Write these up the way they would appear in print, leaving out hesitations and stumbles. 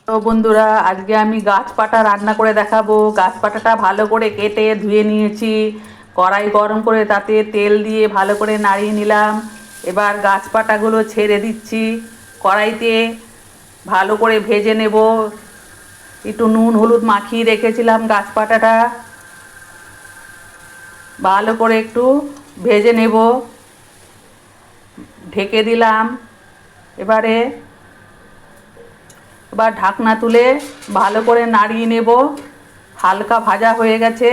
তো বন্ধুরা, আজকে আমি গাছ পাটা রান্না করে দেখাবো। গাছ পাটাটা ভালো করে কেটে ধুয়ে নিয়েছি। কড়াই গরম করে তাতে তেল দিয়ে ভালো করে নাড়িয়ে নিলাম। এবার গাছ পাটাগুলো ছেড়ে দিচ্ছি কড়াইতে, ভালো করে ভেজে নেব। একটু নুন হলুদ মাখিয়ে রেখেছিলাম গাছ পাটাটা, ভালো করে একটু ভেজে নেব। ঢেকে দিলাম। এবারে এবার ঢাকনা তুলে ভালো করে নাড়িয়ে নেব। হালকা ভাজা হয়ে গেছে,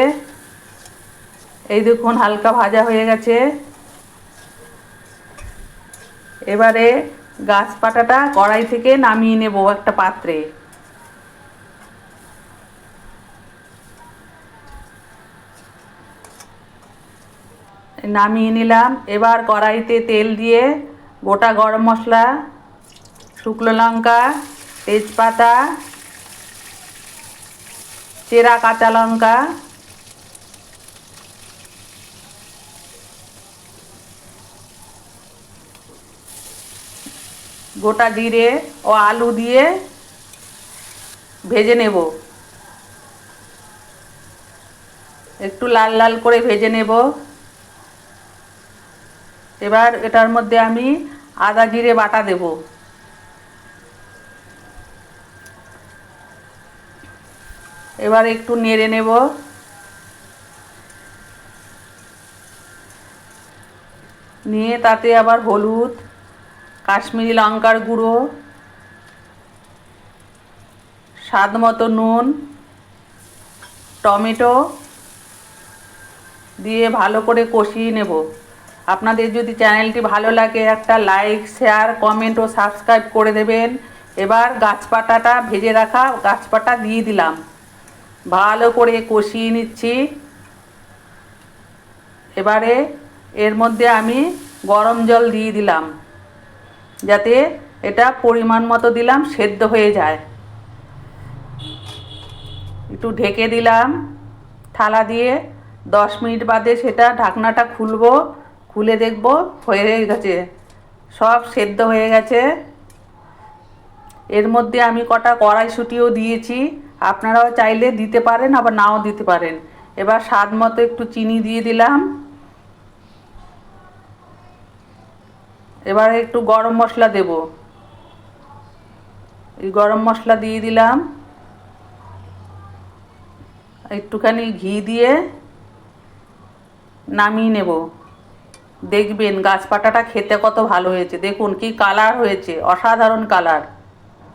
এই দেখুন হালকা ভাজা হয়ে গেছে। এবারে গাছ পাটাটা কড়াই থেকে নামিয়ে নেব একটা পাত্রে। নামিয়ে নিলাম। এবার কড়াইতে তেল দিয়ে গোটা গরম মশলা, শুকনো লঙ্কা, তেজপাতা, চেরা কাঁচা লঙ্কা, গোটা জিরে ও আলু দিয়ে ভেজে নেব। একটু লাল লাল করে ভেজে নেব। এবার এটার মধ্যে আমি আদা জিরে বাটা দেব। এবার একটু নেড়ে নেব। নিয়ে তাতে আবার হলুদ, কাশ্মীরি লঙ্কার গুঁড়ো, স্বাদ মতো নুন, টমেটো দিয়ে ভালো করে কষিয়ে নেব। আপনাদের যদি চ্যানেলটি ভালো লাগে একটা লাইক, শেয়ার, কমেন্ট ও সাবস্ক্রাইব করে দেবেন। এবার গাছপাটাটা ভেজে রাখা গাছপাটা দিয়ে দিলাম, ভালো করে কষিয়ে নিচ্ছি। এবারে এর মধ্যে আমি গরম জল দিয়ে দিলাম, যাতে এটা পরিমাণ মতো দিলাম, সেদ্ধ হয়ে যায়। একটু ঢেকে দিলাম থালা দিয়ে। 10 মিনিট বাদে সেটা ঢাকনাটা খুলবো, খুলে দেখব হয়ে গেছে, সব সেদ্ধ হয়ে গেছে। এর মধ্যে আমি কটা কড়াইশুঁটিও দিয়েছি, আপনারাও চাইলে দিতে পারেন আবার নাও দিতে পারেন। এবার স্বাদ মতো একটু চিনি দিয়ে দিলাম। এবার একটু গরম মশলা দেব, এই গরম মশলা দিয়ে দিলাম। একটুখানি ঘি দিয়ে নামিয়ে নেব। দেখবেন গাছ পাটাটা খেতে কত ভালো হয়েছে, দেখুন কি কালার হয়েছে, অসাধারণ কালার।